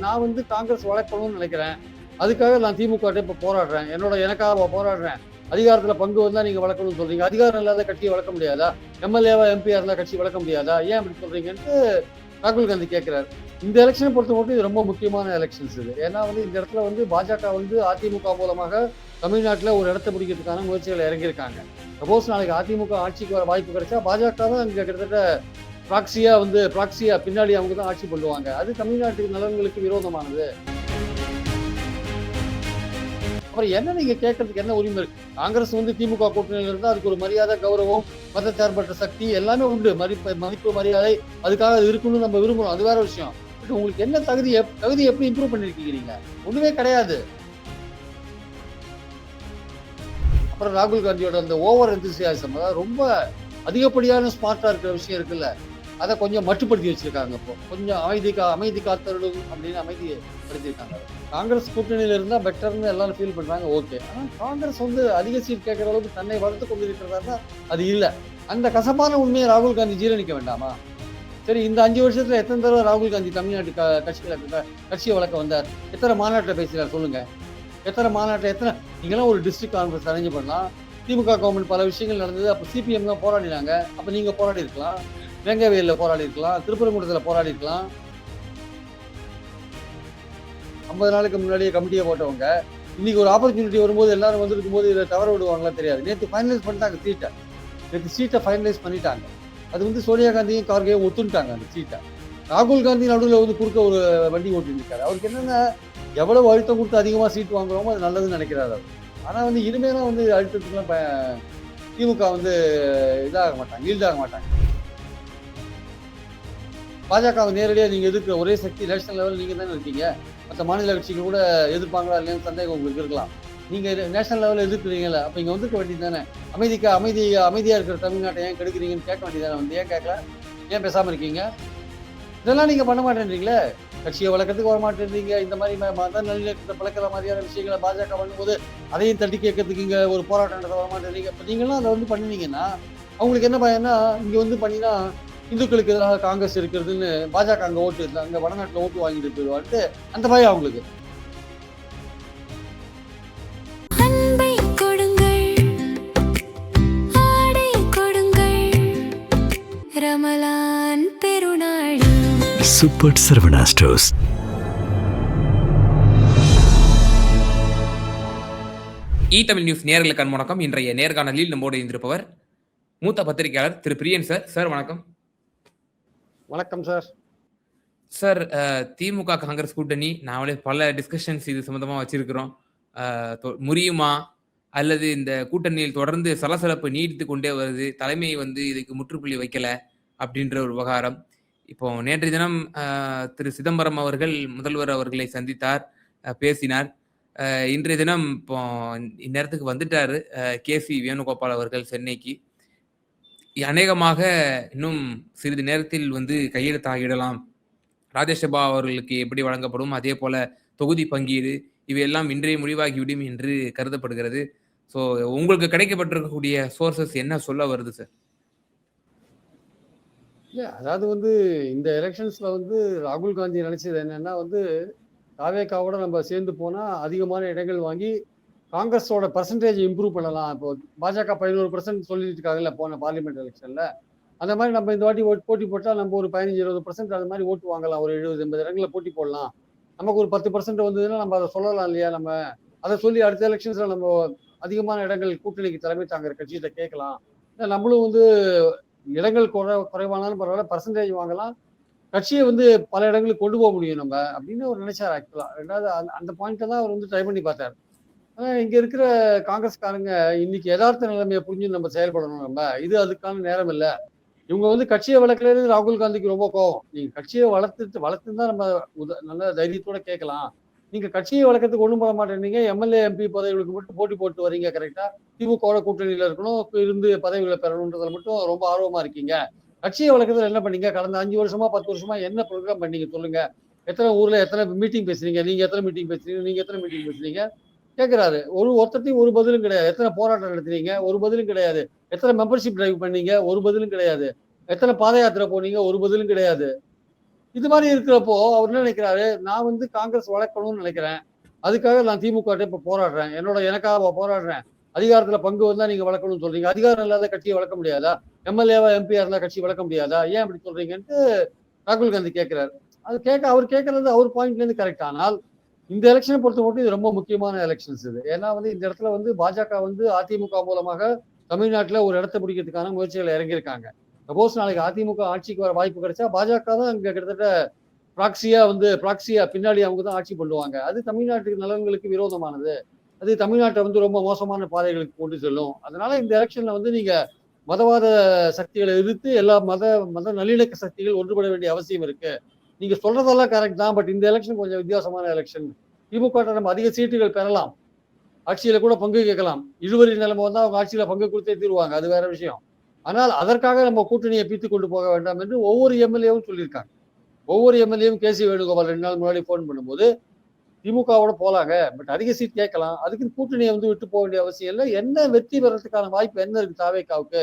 நான் வந்து காங்கிரஸ் வளர்க்கணும்னு நினைக்கிறேன். அதுக்காக நான் திமுக இப்ப போராடுறேன். எனக்காக போராடுறேன். அதிகாரத்துல பங்கு வந்தா நீங்க வளர்க்கணும்னு சொல்றீங்க. அதிகாரம் இல்லாத கட்சியை வளர்க்க முடியாதா? எம்எல்ஏவா, எம்பியா இருந்தா கட்சி வளர்க்க முடியாதா? ஏன் அப்படி சொல்றீங்கன்ட்டு ராகுல் காந்தி கேட்கிறாரு. இந்த எலெக்ஷனை பொறுத்த மட்டும் இது ரொம்ப முக்கியமான எலெக்ஷன்ஸ் இது. ஏன்னா வந்து இந்த இடத்துல வந்து பாஜக வந்து அதிமுக மூலமாக தமிழ்நாட்டுல ஒரு இடத்தை பிடிக்கிறதுக்கான முயற்சிகள் இறங்கியிருக்காங்க. சப்போஸ் நாளைக்கு அதிமுக ஆட்சிக்கு வர வாய்ப்பு கிடைச்சா பாஜக தான் இங்க கிட்டத்தட்ட ப்ராக்சியா பின்னாடி அவங்க தான் ஆட்சி பண்ணுவாங்க. அது தமிழ்நாட்டு நலன்களுக்கு விரோதமானது. அப்புறம் என்ன நீங்க கேட்கறதுக்கு என்ன உரிமை இருக்கு? காங்கிரஸ் வந்து திமுக கூட்டணியில இருந்தா அதுக்கு ஒரு மரியாதை, கௌரவம், மதச்சார்பற்ற சக்தி எல்லாமே உண்டு. மதிப்பு, மரியாதை அதுக்காக அது இருக்கணும்னு நம்ம விரும்புறோம். அது வேற விஷயம். பட் உங்களுக்கு என்ன தகுதி எப்படி இம்ப்ரூவ் பண்ணிருக்கீங்க நீங்க? ஒண்ணுமே கிடையாது. அப்புறம் ராகுல் காந்தியோட அந்த ஓவர் எந்தூசியாசம், அதாவது ரொம்ப அதிகப்படியான ஸ்மார்ட்டா இருக்கிற விஷயம் இருக்குல்ல, அதை கொஞ்சம் மட்டுப்படுத்தி வச்சிருக்காங்க. இப்போ கொஞ்சம் அமைதி காத்தருடும் அப்படின்னு அமைதிப்படுத்திருக்காங்க. காங்கிரஸ் கூட்டணியில இருந்தா பெட்டர்னு எல்லாரும் ஃபீல் பண்றாங்க. ஓகே. ஆனா காங்கிரஸ் வந்து அதிக சீட் கேட்கிற அளவுக்கு தன்னை வளர்த்து கொண்டிருக்கிறதா அது இல்ல. அந்த கசப்பான உண்மையை ராகுல் காந்தி ஜீரணிக்க வேண்டாமா? சரி, இந்த 5 வருஷத்துல எத்தனை தடவை ராகுல் காந்தி தமிழ்நாட்டு கட்சியை வளர்க்க வந்தார்? எத்தனை மாநாட்டில் பேசினார் சொல்லுங்க? நீங்களாம் ஒரு டிஸ்ட்ரிக்ட் கான்ஃபரன்ஸ் அரேஞ்ச் பண்ணலாம். திமுக கவர்மெண்ட் பல விஷயங்கள் நடந்தது. அப்ப சிபிஎம் தான் போராடினாங்க. அப்ப நீங்க போராடி இருக்கலாம். வேங்கவேலில் போராடி இருக்கலாம். திருப்பரங்குன்றத்தில் போராடி இருக்கலாம். 50 நாளுக்கு முன்னாடியே கமிட்டியை போட்டவங்க இன்னைக்கு ஒரு ஆப்பர்ச்சுனிட்டி வரும்போது எல்லாரும் வந்துருக்கும் போது இதை தவற விடுவாங்களா தெரியாது. நேற்று ஃபைனலைஸ் பண்ணிட்டாங்க சீட்டை ஃபைனலைஸ் பண்ணிட்டாங்க. அது வந்து சோனியா காந்தியும் கார்கேயும் ஒத்துட்டாங்க அந்த சீட்டை. ராகுல் காந்தி நடுவில் வந்து குறுக்க ஒரு வண்டி ஓட்டிட்டு இருக்காரு. அவருக்கு என்னன்னா எவ்வளவு அழுத்தம் கொடுத்து அதிகமா சீட் வாங்குறோமோ அது நல்லதுன்னு நினைக்கிறாரு அவர். ஆனா வந்து இனிமேலாம் வந்து அழுத்தத்துக்குலாம் திமுக வந்து ஈல்டாக மாட்டாங்க. பாஜகவை நேரடியாக நீங்க எதிர்க்கிற ஒரே சக்தி நேஷனல் லெவலில் நீங்க தானே இருக்கீங்க. மற்ற மாநில கட்சிகள் கூட எதிர்ப்பாங்களா இல்லையான்னு சந்தேகம் உங்களுக்கு இருக்கலாம். நீங்க நேஷனல் லெவலில் எதிர்க்கிறீங்கல்ல, அப்ப இங்க வந்துருக்க வேண்டியது தானே. அமைதியா இருக்கிற தமிழ்நாட்டை ஏன் கெடுக்கிறீங்கன்னு கேட்க வேண்டியதானே. வந்து ஏன் கேட்கல? ஏன் பேசாம இருக்கீங்க? இதெல்லாம் நீங்க பண்ண மாட்டேன்றீங்களே. கட்சியை வளர்க்கறதுக்கு வர மாட்டேன்றீங்க. இந்த மாதிரி மத நல்லிணக்கத்தை பழக்கிற மாதிரியான விஷயங்களை பாஜக பண்ணும்போது அதையும் தட்டி கேட்கறதுக்கு இங்க ஒரு போராட்டம் நடத்த வர மாட்டேன்றீங்க. இப்ப நீங்களாம் அதை வந்து பண்ணினீங்கன்னா அவங்களுக்கு என்ன பயன்னா, இங்க வந்து பண்ணினா இந்துக்களுக்கு எதிராக காங்கிரஸ் இருக்கிறதுன்னு பாஜக அங்க அங்க வடநாட்டுல ஓட்டு வாங்கிட்டு போயிடுவான்ட்டு அந்த பயம் அவங்களுக்கு. Super Saravana stores. Tamil news நேயர்களுக்கு வணக்கம். இன்றைய நேர்காணலில் நம்மோடு இருந்திருப்பவர் மூத்த பத்திரிகையாளர் திரு பிரியன் சார். சார் வணக்கம். வணக்கம் சார். சார், திமுக காங்கிரஸ் கூட்டணி நாமளே பல டிஸ்கஷன்ஸ் இது சம்பந்தமா வச்சிருக்கிறோம். முறியுமா அல்லது இந்த கூட்டணியில் தொடர்ந்து சலசலப்பு நீடித்து கொண்டே வருது, தலைமை வந்து இதுக்கு முற்றுப்புள்ளி வைக்கல அப்படின்ற ஒரு விவகாரம். இப்போ நேற்றைய தினம் திரு சிதம்பரம் அவர்கள் முதல்வர் அவர்களை சந்தித்தார், பேசினார். இன்றைய தினம் இப்போ இந்நேரத்துக்கு வந்துட்டாரு கேசி வேணுகோபால் அவர்கள் சென்னைக்கு. அநேகமாக இன்னும் சிறிது நேரத்தில் வந்து கையெழுத்தாகிடலாம். ராஜ்யசபா அவர்களுக்கு எப்படி வழங்கப்படும், அதே போல தொகுதி பங்கீடு இவையெல்லாம் இன்றைய முடிவாகிவிடும் என்று கருதப்படுகிறது. ஸோ உங்களுக்கு கிடைக்கப்பட்டிருக்கக்கூடிய சோர்சஸ் என்ன சொல்ல வருது சார்? அதாவது வந்து இந்த எலெக்ஷன்ஸ்ல வந்து ராகுல் காந்தி நினைச்சது என்னன்னா வந்து தாவேகாவோட நம்ம சேர்ந்து போனா அதிகமான இடங்கள் வாங்கி காங்கிரஸோட பர்சன்டேஜ் இம்ப்ரூவ் பண்ணலாம். இப்போ பாஜக 11% சொல்லிட்டு இருக்காங்கல்ல போன பார்லிமெண்ட் எலெக்ஷன்ல. அந்த மாதிரி நம்ம இந்த வாட்டி போட்டி போட்டா நம்ம ஒரு 15-20% அந்த மாதிரி ஓட்டு வாங்கலாம். ஒரு 70-80 இடங்களை போட்டி போடலாம். நமக்கு ஒரு 10% வந்ததுன்னா நம்ம அதை சொல்லலாம் இல்லையா? நம்ம அதை சொல்லி அடுத்த எலெக்ஷன்ஸ்ல நம்ம அதிகமான இடங்கள் கூட்டணிக்கு தலைமை தாங்கிற கட்சிகிட்ட கேட்கலாம். நம்மளும் வந்து இடங்கள் குறைவானாலும் பரவாயில்ல, பர்சன்டேஜ் வாங்கலாம், கட்சியை வந்து பல இடங்களுக்கு கொண்டு போக முடியும் நம்ம அப்படின்னு அவர் நினைச்சார். ஆக்சுவலா ரெண்டாவது அந்த பாயிண்ட்டை தான் அவர் வந்து ட்ரை பண்ணி பார்த்தாரு. ஆனா இங்க இருக்கிற காங்கிரஸ்காரங்க இன்னைக்கு யதார்த்த நிலைமையை புரிஞ்சு நம்ம செயல்படணும். நம்ம இது அதுக்கான நேரம் இல்லை. இவங்க வந்து கட்சியை வளர்க்கறது ராகுல் காந்திக்கு ரொம்ப கோவம். நீங்க கட்சியை வளர்த்துதான் நம்ம நல்ல தைரியத்தோட கேட்கலாம். நீங்க கட்சியை வளர்க்கறதுக்கு ஒண்ணும் பண்ண மாட்டேன்னீங்க. எம்எல்ஏ எம்பி பதவிகளுக்கு மட்டும் போட்டி போட்டு வரீங்க. கரெக்டா திமுக கூட்டணியில இருக்கணும், இருந்து பதவிகளை பெறணுன்றதுல மட்டும் ரொம்ப ஆர்வமா இருக்கீங்க. கட்சியை வளர்க்கறதுல என்ன பண்ணீங்க? கடந்த 5 வருஷமா 10 வருஷமா என்ன ப்ரோக்ராம் பண்ணீங்க சொல்லுங்க. எத்தனை ஊர்ல எத்தனை மீட்டிங் பேசுறீங்க? நீங்க எத்தனை மீட்டிங் பேசுறீங்க கேட்கிறாரு. ஒருத்தத்தையும் ஒரு பதிலும் கிடையாது. எத்தனை போராட்டம் நடத்துறீங்க? ஒரு பதிலும் கிடையாது. எத்தனை மெம்பர்ஷிப் டிரைவ் பண்ணீங்க? ஒரு பதிலும் கிடையாது. எத்தனை பாத யாத்திரை போனீங்க? ஒரு பதிலும் கிடையாது. இது மாதிரி இருக்கிறப்போ அவர் என்ன நினைக்கிறாரு, நான் வந்து காங்கிரஸ் வளர்க்கணும்னு நினைக்கிறேன். அதுக்காக நான் திமுக இப்ப போராடுறேன். எனக்காக போராடுறேன். அதிகாரத்துல பங்கு வந்தா நீங்க வளர்க்கணும்னு சொல்றீங்க. அதிகாரம் இல்லாத கட்சியை வளர்க்க முடியாதா? எம்எல்ஏவா எம்பியா இருந்தா கட்சி வளர்க்க முடியாதா? ஏன் அப்படி சொல்றீங்கன்ட்டு ராகுல் காந்தி கேட்கிறாரு. அவர் கேட்கறது அவர் பாயிண்ட்ல இருந்து கரெக்ட். ஆனால் இந்த எலெக்ஷனை பொறுத்த மட்டும் இது ரொம்ப முக்கியமான எலெக்ஷன்ஸ் இது. ஏன்னா வந்து இந்த இடத்துல வந்து பாஜக வந்து அதிமுக மூலமாக தமிழ்நாட்டுல ஒரு இடத்தை பிடிக்கிறதுக்கான முயற்சிகள் இறங்கியிருக்காங்க. சப்போஸ் நாளைக்கு அதிமுக ஆட்சிக்கு வர வாய்ப்பு கிடைச்சா பாஜக தான் இங்க கிட்டத்தட்ட ப்ராக்சியா பின்னாடி அவங்க தான் ஆட்சி பண்ணுவாங்க. அது தமிழ்நாட்டு நலன்களுக்கு விரோதமானது. அது தமிழ்நாட்டை வந்து ரொம்ப மோசமான பாதைகளுக்கு கொண்டு செல்லும். அதனால இந்த எலெக்ஷன்ல வந்து நீங்க மதவாத சக்திகளை எதிர்த்து எல்லா மத நல்லிணக்க சக்திகள் ஒன்றுபட வேண்டிய அவசியம் இருக்கு. நீங்க சொல்றதெல்லாம் கரெக்ட் தான். பட் இந்த எலெக்ஷன் கொஞ்சம் வித்தியாசமான எலெக்ஷன். திமுக நம்ம அதிக சீட்டுகள் பெறலாம். ஆட்சியில கூட பங்கு கேட்கலாம். இழுவரி நிலைமை வந்தா அவங்க ஆட்சியில பங்கு கொடுத்தே தீருவாங்க. அது வேற விஷயம். ஆனால் அதற்காக நம்ம கூட்டணியை பிரித்துக் கொண்டு போக வேண்டாம் என்று ஒவ்வொரு எம்எல்ஏவும் சொல்லியிருக்காங்க. ஒவ்வொரு எம்எல்ஏவும் கேசி வேணுகோபால் 2 நாள் முன்னாடி போன் பண்ணும்போது திமுகவோட போலாங்க. பட் அதிக சீட் கேட்கலாம். அதுக்கு கூட்டணியை வந்து விட்டு போக வேண்டிய அவசியம் இல்லை. என்ன வெற்றி பெறதுக்கான வாய்ப்பு என்ன இருக்கு தாவேக்காவுக்கு?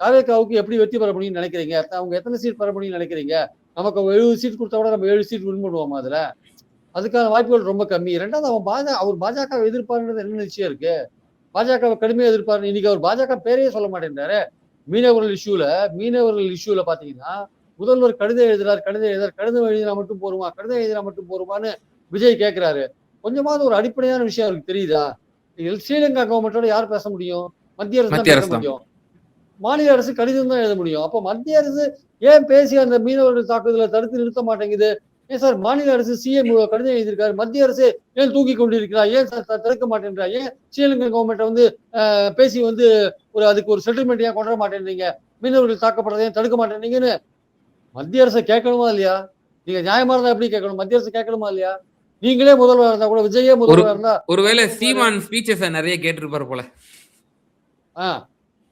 தாவேக்காவுக்கு எப்படி வெற்றி பெற முடியும்னு நினைக்கிறீங்க? அவங்க எத்தனை சீட் பெற முடியும்னு நினைக்கிறீங்க? நமக்கு 70 சீட் கொடுத்தா கூட நம்ம 7 சீட் வின் பண்ணுவோமா அதுல? அதுக்கான வாய்ப்புகள் ரொம்ப கம்மி. 2வது அவர் பாஜக எதிர்ப்பாருன்றது என்ன நிச்சயம் இருக்கு? பாஜக கடுமையா எதிர்ப்பாரு. இன்னைக்கு அவர் பாஜக பேரையே சொல்ல மாட்டேன்றாரு. மீனவர்கள் இஷ்யூல பாத்தீங்கன்னா முதல்வர் கடிதம் எழுதுறாரு. கடிதம் எழுதினா மட்டும் போருமான்னு விஜய் கேட்கிறாரு. கொஞ்சமாவது ஒரு அடிப்படையான விஷயம் அவருக்கு தெரியுதா? ஸ்ரீலங்கா கவர்மெண்டோட யார் பேச முடியும்? மத்திய அரசு தான் பேச முடியும். மாநில அரசு கடிதம் தான் எழுத முடியும். அப்போ மத்திய அரசு ஏன் பேசி அந்த மீனவர்கள் தாக்குதலை தடுத்து நிறுத்த மாட்டேங்குது? ஏன் சார் மாநில அரசு சிஎம் கடிதம் எழுதியிருக்காரு. மத்திய அரசு ஏன் தூக்கி கொண்டிருக்கிறார்? ஏன் தடுக்க மாட்டேன்றா? ஏன் ஸ்ரீலங்கா கவர்மெண்ட் வந்து பேசி வந்து அதுக்கு ஒரு செட்டில்மெண்ட் ஏன் கொண்டு வர மாட்டேன்றீங்க? மீனவர்கள் தாக்கப்படுறதையும் தடுக்க மாட்டேன்றீங்கன்னு மத்திய அரசை கேட்கணுமா இல்லையா? நீங்க நியாயமா இருந்தா எப்படி கேட்கணும்? மத்திய அரசு கேட்கணுமா இல்லையா? நீங்களே முதல்வராக இருந்தா கூட விஜயே முதல்வராக இருந்தா ஒருவேளை சீமான் ஸ்பீச்சஸ் நிறைய கேட்டிருப்பாரு போல.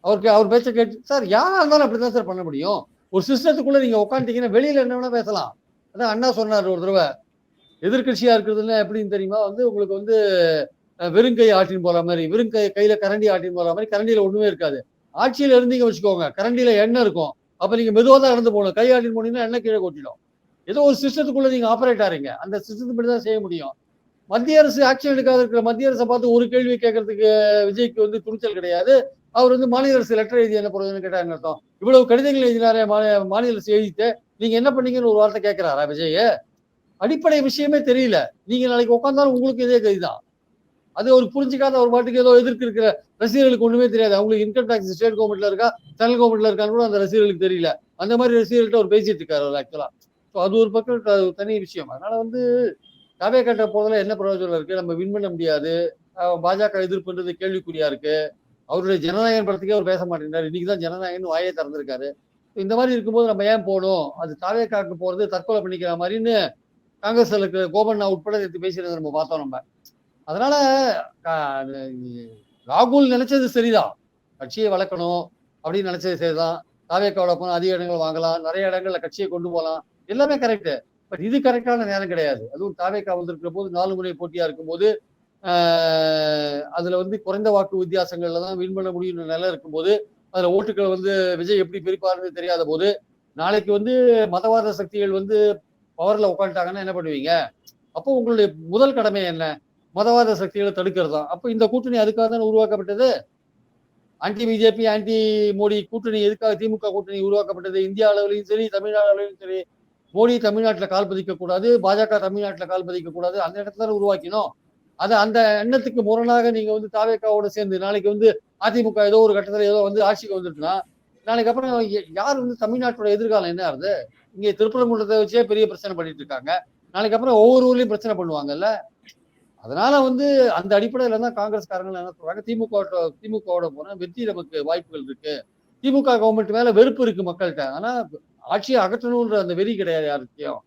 அவர் பேச்ச கேட்டு சார் யாரா இருந்தாலும் அப்படிதான் சார் பண்ண முடியும். ஒரு சிஸ்டத்துக்குள்ள நீங்க உட்காந்துட்டீங்கன்னா வெளியில என்ன வேணா பேசலாம். அதான் அண்ணா சொன்னார் ஒரு தடவை, எதிர்கட்சியா இருக்கிறதுல எப்படின்னு தெரியுமா? வந்து உங்களுக்கு வந்து வெறுங்கை ஆட்டின்னு போற மாதிரி, கையில கரண்டி ஆட்டின்னு போற மாதிரி, கரண்டியில ஒண்ணுமே இருக்காது. ஆட்சியில இருந்தீங்க வச்சுக்கோங்க, கரண்டியில எண்ணெய் இருக்கும். அப்ப நீங்க மெதுவா தான் நடந்து போகணும். கை ஆட்டின்னு போனீங்கன்னா எண்ணெய் கீழே கொட்டிடும். ஏதோ ஒரு சிஸ்டத்துக்குள்ள நீங்க ஆபரேட் ஆறீங்க. அந்த சிஸ்டத்துக்கு தான் செய்ய முடியும். மத்திய அரசு ஆக்ஷன் எடுக்காத இருக்கிற மத்திய அரசை பார்த்து ஒரு கேள்வி கேட்கறதுக்கு விஜய்க்கு வந்து துணிச்சல் கிடையாது. அவர் வந்து மாநில அரசு லெட்டர் எழுதி என்ன போறதுன்னு கேட்டாங்க அர்த்தம். இவ்வளவு கடிதங்கள் எழுதினாரே மாநில அரசு எழுதிட்டு நீங்க என்ன பண்ணீங்கன்னு ஒரு வார்த்தை கேட்கிறாரா விஜய்? அடிப்படை விஷயமே தெரியல. நீங்க நாளைக்கு உட்காந்தாலும் உங்களுக்கு இதே கைதான். அது அவர் புரிஞ்சுக்காத ஒரு பாட்டுக்கு ஏதோ எதிர்க்கு இருக்கிற ரசிகர்களுக்கு ஒண்ணுமே தெரியாது. அவங்களுக்கு இன்கம் டாக்ஸ் ஸ்டேட் கவர்மெண்ட்ல இருக்கா, சென்ட்ரல் கவர்மெண்ட்ல இருக்கான்னு கூட அந்த ரசிகர்களுக்கு தெரியல. அந்த மாதிரி ரசிகர்கள்ட்ட அவர் பேசிட்டு இருக்காரு அவர் ஆக்சுவலா. அது ஒரு பக்கம் தனி விஷயம். அதனால வந்து கதை கட்ட போறதுல என்ன பிரயோஜனம் இருக்கு? நம்ம வின் பண்ண முடியாது. பாஜக எதிர்ப்புன்றது கேள்விக்குறியா இருக்கு. அவருடைய ஜனநாயகம் படத்துக்கே அவர் பேச மாட்டேங்கிறாரு. இன்னைக்குதான் ஜனநாயகம்னு வாயே திறந்திருக்காரு. இந்த மாதிரி இருக்கும்போது நம்ம ஏன் போகணும்? அது தாவேக்காக்கு போறது தற்கொலை பண்ணிக்கிற மாதிரின்னு காங்கிரஸ்ல இருக்கிற கோபண்ணா உட்பட எடுத்து பேசுறதை நம்ம பார்த்தோம் நம்ம. அதனால ராகுல் நினைச்சது சரிதான். கட்சியை வளர்க்கணும் அப்படின்னு நினைச்சது சரிதான். தாவேக்காவோட போனா அதிக இடங்கள் வாங்கலாம், நிறைய இடங்கள்ல கட்சியை கொண்டு போகலாம், எல்லாமே கரெக்ட். பட் இது கரெக்டான நேரம் கிடையாது. அதுவும் தாவேக்கா வந்திருக்கிற போது 4 முனை போட்டியா இருக்கும்போது அதுல வந்து குறைந்த வாக்கு வித்தியாசங்கள்ல தான் வின் பண்ண முடியும் நிலை இருக்கும்போது, அதுல ஓட்டுக்களை வந்து விஜய் எப்படி பிரிப்பாருன்னு தெரியாத போது, நாளைக்கு வந்து மதவாத சக்திகள் வந்து பவர்ல உட்காந்துட்டாங்கன்னா என்ன பண்ணுவீங்க? அப்போ உங்களுடைய முதல் கடமை என்ன? மதவாத சக்திகளை தடுக்கிறது தான். அப்போ இந்த கூட்டணி அதுக்காக தான் உருவாக்கப்பட்டது. ஆன்டி பிஜேபி, ஆன்டி மோடி கூட்டணி எதுக்காக திமுக கூட்டணி உருவாக்கப்பட்டது? இந்தியா அளவிலையும் சரி, தமிழ்நாடு அளவிலும் சரி, மோடி தமிழ்நாட்டில் கால் பதிக்க கூடாது, பாஜக தமிழ்நாட்டில் கால் பதிக்க கூடாது. அந்த இடத்துல உருவாக்கினோம். அந்த எண்ணத்துக்கு முரணாக நீங்க வந்து தாவேக்காவோட சேர்ந்து நாளைக்கு வந்து அதிமுக ஏதோ ஒரு கட்டத்துல ஏதோ வந்து ஆட்சிக்கு வந்துட்டுனா நாளைக்கு அப்புறம் யார் வந்து தமிழ்நாட்டோட எதிர்காலம் என்ன ஆகுது? இங்க திருப்பரங்குன்றத்தை வச்சே பெரிய பிரச்சனை பண்ணிட்டு இருக்காங்க. நாளைக்கு அப்புறம் ஒவ்வொரு ஊர்லயும் பிரச்சனை பண்ணுவாங்கல்ல. அதனால வந்து அந்த அடிப்படையில தான் காங்கிரஸ்காரங்க என்ன சொல்றாங்க, திமுகவோட போனா வெற்றி நமக்கு வாய்ப்புகள் இருக்கு. திமுக கவர்மெண்ட் மேல வெறுப்பு இருக்கு மக்கள்கிட்ட. ஆனா ஆட்சியை அகற்றணும்ன்ற அந்த வெறி கிடையாது யாருக்கையும்.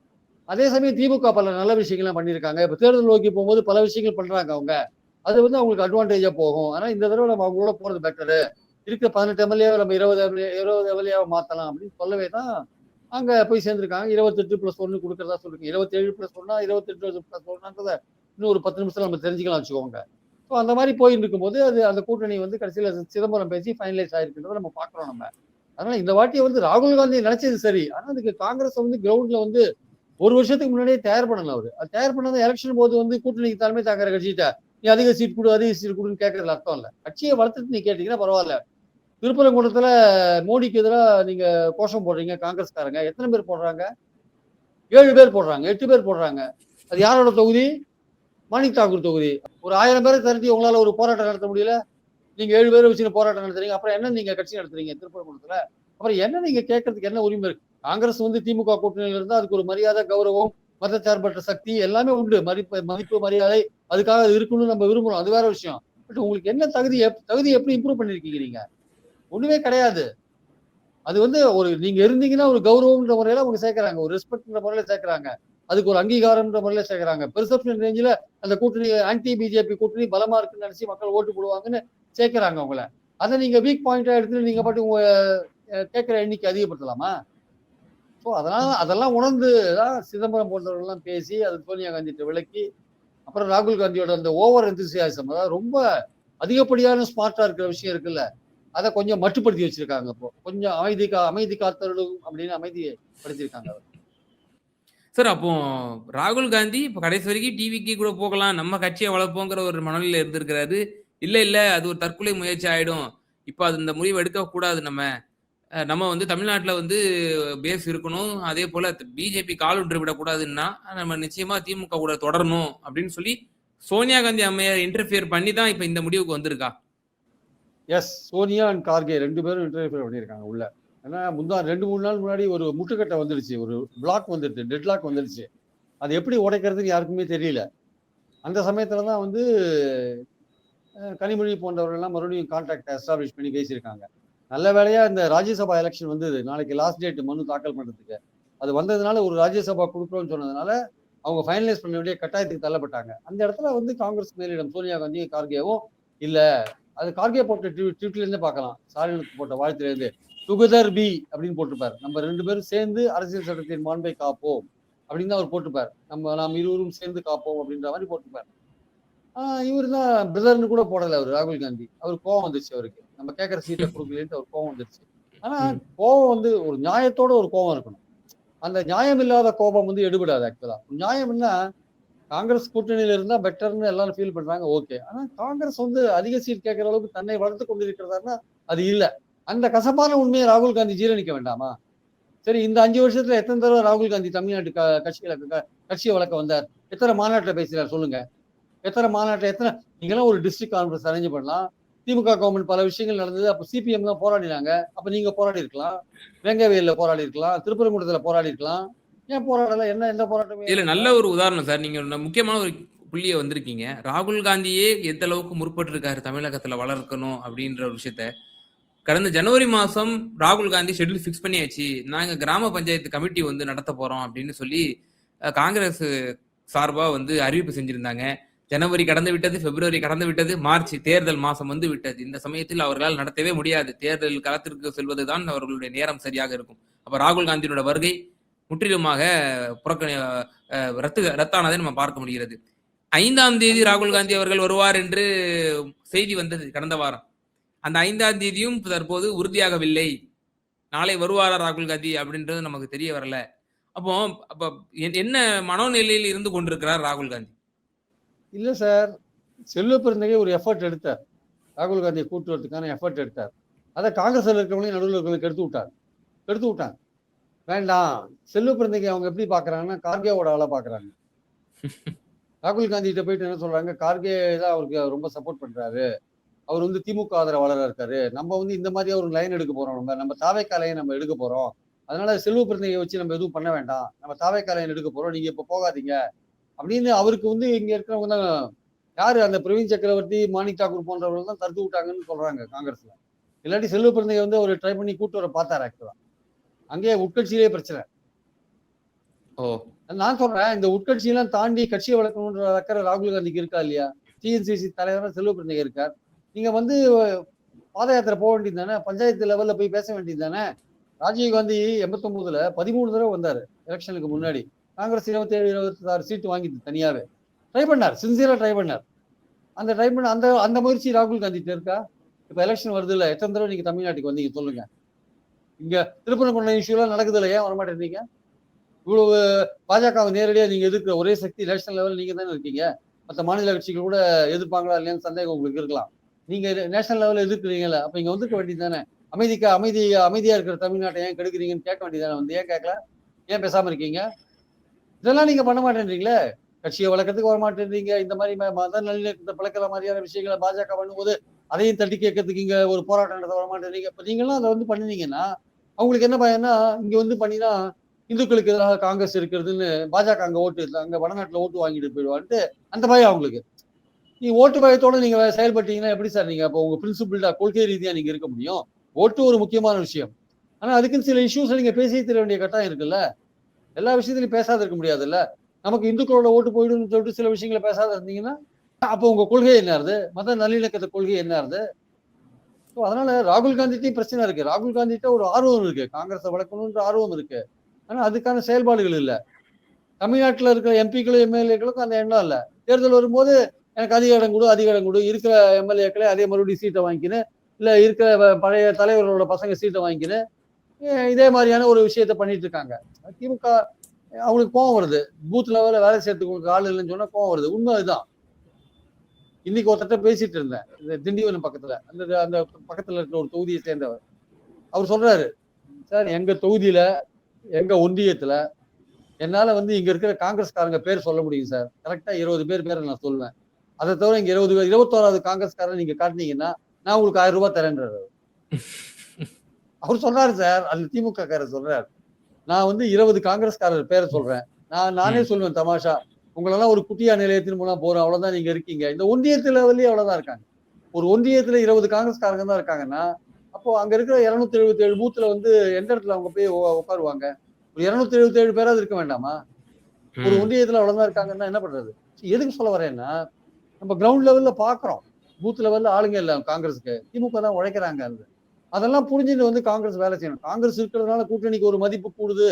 அதே சமயம் திமுக பல நல்ல விஷயங்கள்லாம் பண்ணியிருக்காங்க. இப்ப தேர்தல் நோக்கி போகும்போது பல விஷயங்கள் பண்றாங்க அவங்க. அது வந்து அவங்களுக்கு அட்வான்டேஜா போகும். ஆனா இந்த தடவை நம்ம அவங்களோட போறது பெட்டரு. இருக்கிற 18 எம்எல்ஏ நம்ம 20 எம்எல்ஏவை மாத்தலாம் அப்படின்னு சொல்லவே தான் அங்க போய் சேர்ந்திருக்காங்க. 28+1 கொடுக்கறதா சொல்லுங்க. 27+1 28+1 இன்னும் ஒரு 10 நிமிஷத்துல நம்ம தெரிஞ்சுக்கலாம் வச்சுக்கோங்க. ஸோ அந்த மாதிரி போயிட்டு இருக்கும்போது அந்த கூட்டணி வந்து கடைசியில சிதம்பரம் பேசி ஃபைனலைஸ் ஆயிருக்குன்றதை நம்ம பாக்குறோம் நம்ம. அதனால இந்த வாட்டியை வந்து ராகுல் காந்தி நினைச்சது சரி. ஆனா அதுக்கு காங்கிரஸ் வந்து கிரவுண்ட்ல வந்து ஒரு வருஷத்துக்கு முன்னாடியே தயார் பண்ணல அவரு. அது தயார் பண்ணது எலெக்ஷன் போது வந்து கூட்டணிக்கு தலைமை தாங்கிற கட்சிகிட்ட நீ அதிக சீட் கொடு, அதிக சீட் கொடுன்னு கேட்கறதுல அர்த்தம் இல்ல. கட்சியை வளர்த்துட்டு நீ கேட்டீங்கன்னா பரவாயில்ல. திருப்பரங்குன்றத்துல மோடிக்கு எதிராக நீங்க கோஷம் போடுறீங்க காங்கிரஸ்காரங்க. எத்தனை பேர் போடுறாங்க? 7 பேர் போடுறாங்க, 8 பேர் போடுறாங்க. அது யாரோட தொகுதி? மாணிக் தாக்கூர் தொகுதி. ஒரு 1000 பேரை திரட்டி உங்களால ஒரு போராட்டம் நடத்த முடியல. நீங்க 7 பேரை வச்சு போராட்டம் நடத்துறீங்க. அப்புறம் என்ன நீங்க கட்சி நடத்துறீங்க திருப்பரங்குன்றத்துல? அப்புறம் என்ன நீங்க கேட்கறதுக்கு என்ன உரிமை இருக்கு? காங்கிரஸ் வந்து திமுக கூட்டணியில இருந்தா அதுக்கு ஒரு மரியாதை, கௌரவம், மதச்சார்பற்ற சக்தி எல்லாமே உண்டு. மதிப்பு, மரியாதை அதுக்காக அது இருக்கணும்னு நம்ம விரும்புறோம். அது வேற விஷயம். பட் உங்களுக்கு என்ன தகுதி எப்படி இம்ப்ரூவ் பண்ணிருக்கீங்க நீங்க? ஒண்ணுமே கிடையாது. அது வந்து ஒரு நீங்க இருந்தீங்கன்னா ஒரு கௌரவம்ன்ற முறையில அவங்க சேர்க்கறாங்க. ஒரு ரெஸ்பெக்ட்ன்ற முறையில சேர்க்கறாங்க. அதுக்கு ஒரு அங்கீகாரம்ன்ற முறையில சேர்க்கறாங்க. பெர்செப்ஷன் ரேஞ்சில அந்த கூட்டணி ஆன்டி பிஜேபி கூட்டணி பலமா இருக்குன்னு நினைச்சு மக்கள் ஓட்டு போடுவாங்கன்னு சேர்க்கறாங்க உங்கள. அதை நீங்க வீக் பாயிண்டா எடுத்து நீங்க பாட்டு உங்க கேட்கிற எண்ணிக்கை அதிகப்படுத்தலாமா? ஸோ அதெல்லாம் உணர்ந்து தான் சிதம்பரம் போன்றவர்கள் எல்லாம் பேசி அது சோனியா காந்திட்ட விளக்கி அப்புறம் ராகுல் காந்தியோட அந்த ஓவர் எந்தூசியாசம், அதாவது ரொம்ப அதிகப்படியான ஸ்மார்ட்டா இருக்கிற விஷயம் இருக்குல்ல, அதை கொஞ்சம் மட்டுப்படுத்தி வச்சிருக்காங்க. இப்போ கொஞ்சம் அமைதி காத்தருளும் அப்படின்னு அமைதிப்படுத்திருக்காங்க. சார் அப்போ ராகுல் காந்தி இப்ப கடைசி வரைக்கும் டிவிக்கு கூட போகலாம், நம்ம கட்சியை வளர்ப்போங்கிற ஒரு மனநிலையில இருந்திருக்கிறாரு. இல்ல அது ஒரு தற்கொலை முயற்சி ஆயிடும். இப்ப அது இந்த முடிவு எடுக்க கூடாது நம்ம. நம்ம வந்து தமிழ்நாட்டுல வந்து பேஸ் இருக்கணும். அதே போல பிஜேபி கால் ஒன்று விடக்கூடாதுன்னா, நம்ம நிச்சயமா திமுக கூட தொடரணும் அப்படின்னு சொல்லி சோனியா காந்தி அம்மையார் இன்டர்ஃபியர் பண்ணி தான் இப்ப இந்த முடிவுக்கு வந்திருக்கா? எஸ், சோனியா அண்ட் கார்கே 2 பேரும் இன்டர்ஃபியர் பண்ணியிருக்காங்க உள்ள. ஏன்னா 2-3 நாள் முன்னாடி ஒரு முட்டுக்கட்டை வந்துடுச்சு, ஒரு பிளாக் வந்துடுச்சு, டெட்லாக் வந்துடுச்சு. அது எப்படி உடைக்கிறதுன்னு யாருக்குமே தெரியல. அந்த சமயத்துல தான் வந்து கனிமொழி போன்றவர்கள்லாம் மறுபடியும் கான்டாக்ட் எஸ்டாப்ளிஷ் பண்ணி பேசியிருக்காங்க. நல்ல வேளையா இந்த ராஜ்யசபா எலெக்ஷன் வந்தது. நாளைக்கு லாஸ்ட் டேட் மனு தாக்கல் பண்றதுக்கு. அது வந்ததுனால ஒரு ராஜ்யசபா கொடுக்குறோம்னு சொன்னதுனால அவங்க ஃபைனலைஸ் பண்ண வேண்டிய கட்டாயத்துக்கு தள்ளப்பட்டாங்க. அந்த இடத்துல வந்து காங்கிரஸ் மேலிடம் சோனியா காந்தியும் கார்கேவும் இல்ல, அது கார்கே போட்ட ட்வீட்ல இருந்தே பார்க்கலாம். ஸ்டாலினுக்கு போட்ட வாழ்த்துல இருந்து டுகெதர் பி அப்படின்னு போட்டிருப்பாரு. நம்ம 2 பேரும் சேர்ந்து அரசியல் சட்டத்தின் மாண்பை காப்போம் அப்படின்னு தான் அவர் போட்டிருப்பார். நாம் இருவரும் சேர்ந்து காப்போம் அப்படின்ற மாதிரி போட்டிருப்பார். இவர் தான் பிரதர்னு கூட போடல அவர் ராகுல் காந்தி. அவருக்கு கோவம் வந்துருச்சு. அவருக்கு நம்ம கேட்கற சீட்டை கொடுக்கலன்ட்டு அவர் கோவம் வந்துருச்சு. ஆனா கோவம் வந்து ஒரு நியாயத்தோட ஒரு கோவம் இருக்கணும். அந்த நியாயம் இல்லாத கோபம் வந்து எடுபடாது. ஆக்சுவலா நியாயம்னா காங்கிரஸ் கூட்டணியில இருந்தா பெட்டர்னு எல்லாரும் ஃபீல் பண்றாங்க. ஓகே. ஆனா காங்கிரஸ் வந்து அதிக சீட் கேட்கிற அளவுக்கு தன்னை வளர்த்து கொண்டிருக்கிறதா அது இல்ல. அந்த கசப்பான உண்மையை ராகுல் காந்தி ஜீரணிக்க வேண்டாமா? சரி, இந்த 5 வருஷத்துல எத்தனை தடவை ராகுல் காந்தி தமிழ்நாட்டு கட்சியை வளர்க்க வந்தார்? எத்தனை மாநாட்டில் பேசுறாரு சொல்லுங்க? எத்தனை நீங்களாம் ஒரு டிஸ்ட்ரிக்ட் கான்ஃபரன்ஸ் அரேஞ்ச் பண்ணலாம். திமுக கவர்மெண்ட் பல விஷயங்கள் நடந்தது. அப்ப சிபிஎம் தான் போராடினாங்க. அப்ப நீங்க போராடி இருக்கலாம். வெங்கவேலில போராடி இருக்கலாம். திருப்பரங்குன்றத்துல போராடி இருக்கலாம். ஏன் போராடல? எந்த போராட்டமே இதுல நல்ல ஒரு உதாரணம் சார். நீங்க முக்கியமான ஒரு புள்ளிய வந்திருக்கீங்க. ராகுல் காந்தியே எந்த அளவுக்கு முற்பட்டு இருக்காரு தமிழகத்துல வளர்க்கணும் அப்படின்ற ஒரு விஷயத்த கடந்த ஜனவரி மாசம் ராகுல் காந்தி ஷெட்யூல் ஃபிக்ஸ் பண்ணியாச்சு. நாங்க கிராம பஞ்சாயத்து கமிட்டி வந்து நடத்த போறோம் அப்படின்னு சொல்லி காங்கிரஸ் சார்பா வந்து அறிவிப்பு செஞ்சிருந்தாங்க. ஜனவரி கடந்து விட்டது, பிப்ரவரி கடந்து விட்டது, மார்ச் தேர்தல் மாசம் வந்து விட்டது. இந்த சமயத்தில் அவர்களால் நடத்தவே முடியாது. தேர்தல் களத்திற்கு செல்வதுதான் அவர்களுடைய நேரம் சரியாக இருக்கும். அப்ப ராகுல் காந்தியோட வருகை முற்றிலுமாக ரத்தானதை நம்ம பார்க்க முடிகிறது. 5ஆம் தேதி ராகுல் காந்தி அவர்கள் வருவார் என்று செய்தி வந்தது கடந்த வாரம். அந்த 5ஆம் தேதியும் தற்போது உறுதியாகவில்லை. நாளை வருவாரா ராகுல் காந்தி அப்படின்றது நமக்கு தெரிய வரல. அப்ப என்ன மனோநிலையில் இருந்து கொண்டிருக்கிறார் ராகுல் காந்தி? இல்ல சார், செல்வ பெருந்தகை ஒரு எஃபர்ட் எடுத்தார். ராகுல் காந்தியை கூட்டு வரதுக்கான எஃபர்ட் எடுத்தார். அதை காங்கிரஸ்ல இருக்கிறவங்களையும் நடுவில் இருக்கிறவங்களுக்கு எடுத்து விட்டாங்க. வேண்டாம், செல்வ பெருந்தகை அவங்க எப்படி பாக்குறாங்கன்னா கார்கேவோட ஆளா பாக்குறாங்க. ராகுல் காந்தி கிட்ட போயிட்டு என்ன சொல்றாங்க, கார்கே தான் அவருக்கு ரொம்ப சப்போர்ட் பண்றாரு, அவர் வந்து திமுக ஆதரவாளராக இருக்காரு, நம்ம வந்து இந்த மாதிரியா ஒரு லைன் எடுக்க போறோம், நம்ம தாவேக்கா லைன் நம்ம எடுக்க போறோம், அதனால செல்வ பெருந்தகையை வச்சு நம்ம எதுவும் பண்ண வேண்டாம், நம்ம தாவேக்கா லைன் எடுக்க போறோம், நீங்க இப்ப போகாதீங்க அப்படின்னு அவருக்கு வந்து இங்க இருக்கிறவங்க தான் யாரு அந்த பிரவீன் சக்கரவர்த்தி, மாணிக் தாக்கூர் போன்றவர்கள் தான் தடுத்து விட்டாங்கன்னு சொல்றாங்க காங்கிரஸ்ல. இல்லாட்டி செல்வ பெருந்தகை வந்து அவர் ட்ரை பண்ணி கூட்டு வர பார்த்தாரு. ஆக்சுவலா அங்கேயே உட்கட்சியிலே பிரச்சனை. நான் சொல்றேன், இந்த உட்கட்சியெல்லாம் தாண்டி கட்சியை வளர்க்கணுன்ற அக்கறை ராகுல் காந்திக்கு இருக்கா இல்லையா? டிஎன்சிசி தலைவராக செல்வ பெருந்தகை இருக்கார். நீங்க வந்து பாத யாத்திரை போக வேண்டியது தானே, பஞ்சாயத்து லெவல்ல போய் பேச வேண்டியது தானே. ராஜீவ் காந்தி 89ல 13 தடவை வந்தாரு எலெக்ஷனுக்கு முன்னாடி. காங்கிரஸ் 27-26 சீட்டு வாங்கிட்டு தனியாவே ட்ரை பண்ணார், சின்சியரா ட்ரை பண்ணார். அந்த ட்ரை பண்ண அந்த முயற்சி ராகுல் காந்தி இருக்கா? இப்ப எலெக்ஷன் வருது இல்ல, எத்தனை தடவை நீங்க தமிழ்நாட்டுக்கு வந்தீங்க சொல்லுங்க? இங்க திருப்பரங்குன்றம் இஷ்யூலாம் நடக்குது இல்ல, ஏன் வரமாட்டேங்க? இவ்வளவு பாஜகவை நேரடியா நீங்க எதிர்க்கிற ஒரே சக்தி நேஷனல் லெவல் நீங்க தானே இருக்கீங்க. மற்ற மாநில கட்சிகள் கூட எதிர்ப்பாங்களா இல்லையான்னு சந்தேகம் உங்களுக்கு இருக்கலாம். நீங்க நேஷனல் லெவலில் எதிர்க்கிறீங்கல்ல, அப்ப இங்க வந்துக்க வேண்டியது தானே. அமைதியா இருக்கிற தமிழ்நாட்டை ஏன் கெடுக்கிறீங்கன்னு கேட்க வேண்டியதானே. வந்து ஏன் கேட்கல? ஏன் பேசாம இருக்கீங்க? இதெல்லாம் நீங்க பண்ண மாட்டேன்றீங்களே. கட்சியை வளர்க்கறதுக்கு வர மாட்டேன்றீங்க. இந்த மாதிரி மத நல்லிணக்கத்தை பழக்கிற மாதிரியான விஷயங்களை பாஜக பண்ணும்போது அதையும் தட்டி கேட்கறதுக்கு இங்க ஒரு போராட்டம் நடத்த வர மாட்டேன்றீங்க. இப்ப நீங்களும் அதை வந்து பண்ணினீங்கன்னா அவங்களுக்கு என்ன பயம்னா, இங்க வந்து பண்ணினா இந்துக்களுக்கு எதிராக காங்கிரஸ் இருக்கிறதுன்னு பாஜக அங்க அங்க வடநாட்டுல ஓட்டு வாங்கிட்டு போயிடுவான்ட்டு அந்த பயம் அவங்களுக்கு. நீ ஓட்டு பயத்தோட நீங்க செயல்பட்டீங்கன்னா எப்படி சார் நீங்க அப்போ உங்க பிரின்சிபிள்டா கொள்கை ரீதியா நீங்க இருக்க முடியும்? ஓட்டு ஒரு முக்கியமான விஷயம். ஆனா அதுக்குன்னு சில இஷ்யூஸ் நீங்க பேசி தர வேண்டிய கட்டாயம் இருக்குல்ல. எல்லா விஷயத்திலையும் பேசாத இருக்க முடியாதுல்ல. நமக்கு இந்துக்களோட ஓட்டு போயிடும்னு சொல்லிட்டு சில விஷயங்களை பேசாத இருந்தீங்கன்னா அப்போ உங்க கொள்கை என்ன இருது? மத நல்லிணக்கத்தை கொள்கை என்ன இருது? அதனால ராகுல் காந்திட்டையும் பிரச்சனை இருக்கு. ராகுல் காந்திட்ட ஒரு ஆர்வம் இருக்கு. காங்கிரஸை வளர்க்கணும்ன்ற ஆர்வம் இருக்கு. ஆனா அதுக்கான செயல்பாடுகள் இல்ல. தமிழ்நாட்டில் இருக்கிற எம்பிக்களும் எம்எல்ஏக்களுக்கும் அந்த எண்ணம் இல்ல. தேர்தல் வரும்போது எனக்கு அதிக இடம் கொடு, இருக்கிற எம்எல்ஏக்களே அதே மறுபடியும் சீட்டை வாங்கிக்கின்னு, இல்ல இருக்கிற பழைய தலைவர்களோட பசங்க சீட்டை வாங்கிக்கின்னு இதே மாதிரியான ஒரு விஷயத்த பண்ணிட்டு இருக்காங்க. திமுக அவங்களுக்கு கோவம் வருது. பூத் லெவலில் வேலை செய்யறதுக்கு ஆள் இல்லைன்னு சொன்னா கோவம் வருது. உண்மை அதுதான். இன்னைக்கு ஒருத்தட்ட பேசிட்டு இருந்தேன். இந்த திண்டிவனம் பக்கத்துல அந்த பக்கத்துல இருக்கிற ஒரு தொகுதியை சேர்ந்தவர். அவர் சொல்றாரு, சார் எங்க தொகுதியில எங்க ஒன்றியத்துல என்னால வந்து இங்க இருக்கிற காங்கிரஸ்காரங்க பேர் சொல்ல முடியும் சார். கரெக்டா 20 பேரை நான் சொல்லுவேன். அதை தவிர இங்க 21வது காங்கிரஸ்காரன் நீங்க காட்டினீங்கன்னா நான் உங்களுக்கு 1000 ரூபாய் தரேன்றாரு. அவர் சொல்றாரு சார், அந்த திமுக காரர் சொல்றாரு, நான் வந்து 20 காங்கிரஸ்காரர் பேரை சொல்றேன். நானே சொல்லுவேன் தமாஷா, உங்களெல்லாம் ஒரு குட்டியா நிலையத்தின் மூலம் போறோம், அவ்வளவுதான் நீங்க இருக்கீங்க. இந்த ஒன்றியத்துல அவ்வளவுதான் இருக்காங்க. ஒரு ஒன்றியத்துல 20 காங்கிரஸ்காரங்க தான் இருக்காங்கன்னா அப்போ அங்க இருக்கிற 277 பூத்துல வந்து எந்த இடத்துல அவங்க போய் உட்காருவாங்க? ஒரு 277 பேராவது இருக்க வேண்டாமா? ஒரு ஒன்றியத்துல அவ்வளவுதான் இருக்காங்கன்னா என்ன பண்றது? எதுக்கு சொல்ல வரேன்னா, நம்ம கிரவுண்ட் லெவல்ல பாக்குறோம். பூத் லெவல்ல ஆளுங்க இல்ல காங்கிரஸுக்கு. திமுக தான் உழைக்கிறாங்க. அதெல்லாம் புரிஞ்சுட்டு வந்து காங்கிரஸ் வேலை செய்யணும். காங்கிரஸ் இருக்கிறதுனால கூட்டணிக்கு ஒரு மதிப்பு கூடுது,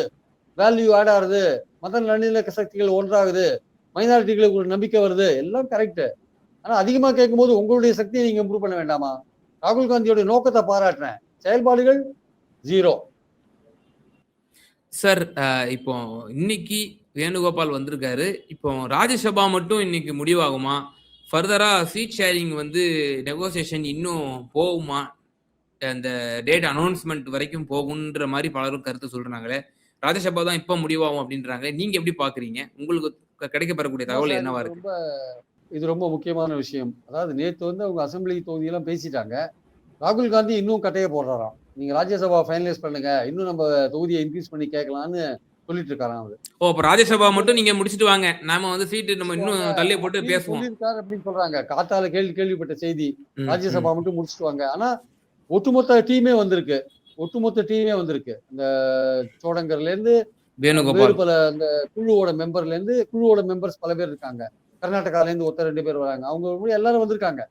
வேல்யூ ஆட் ஆகுது, மத நல்லிணக்க சக்திகள் ஒன்றாகுது, மைனாரிட்டிகளுக்கு ஒரு நம்பிக்கை வருது, எல்லாம் கரெக்ட். ஆனா அதிகமா கேட்கும்போது உங்களுடைய சக்தியை நீங்க இம்ப்ரூவ் பண்ண வேண்டாமா? ராகுல் காந்தியோட நோக்கத்தை பாராட்டுறேன், செயல்பாடுகள் ஜீரோ. சார் இப்போ இன்னைக்கு வேணுகோபால் வந்திருக்காரு. இப்போ ராஜ்யசபா மட்டும் இன்னைக்கு முடிவாகுமா? ஃபர்தரா சீட் ஷேரிங் வந்து நெகோசியேஷன் இன்னும் போகுமா? அந்த டேட் அனௌன்ஸ்மெண்ட் வரைக்கும் போகுன்ற மாதிரி பலரும் கருத்து சொல்றாங்களே. ராஜ்யசபா தான் இப்ப முடிவாகும் அப்படின்றாங்க. நீங்க எப்படி பாக்குறீங்க? உங்களுக்கு கிடைக்கப்பெறக்கூடிய தகவல் என்னவா இருக்கு? இது ரொம்ப முக்கியமான விஷயம். அதாவது நேத்து வந்து அவங்க அசெம்பிளி தொகுதியெல்லாம் பேசிட்டாங்க. ராகுல் காந்தி இன்னும் கட்டையை போடுறாராம். நீங்க ராஜ்யசபா ஃபைனலைஸ் பண்ணுங்க, இன்னும் நம்ம தொகுதியை இன்க்ரீஸ் பண்ணி கேட்கலாம்னு சொல்லிட்டு இருக்காராம் அவரு. அப்ப ராஜ்யசபா மட்டும் நீங்க முடிச்சிட்டு வாங்க, நாம வந்து சீட்டு நம்ம இன்னும் தள்ளி போட்டு பேசுவோம் சொல்லியிருக்காரு அப்படின்னு சொல்றாங்க. காத்தால கேள்விப்பட்ட செய்தி. ராஜ்யசபா மட்டும் முடிச்சுட்டு வாங்க. ஆனா ஒட்டுமொத்த டீமே வந்திருக்கு. இந்த சோடங்கர்ல இருந்து வேறு பல அந்த குழுவோட மெம்பர்ஸ் பல பேர் இருக்காங்க. கர்நாடகால இருந்து 2 பேர் வராங்க. அவங்க எல்லாரும் வந்திருக்காங்க.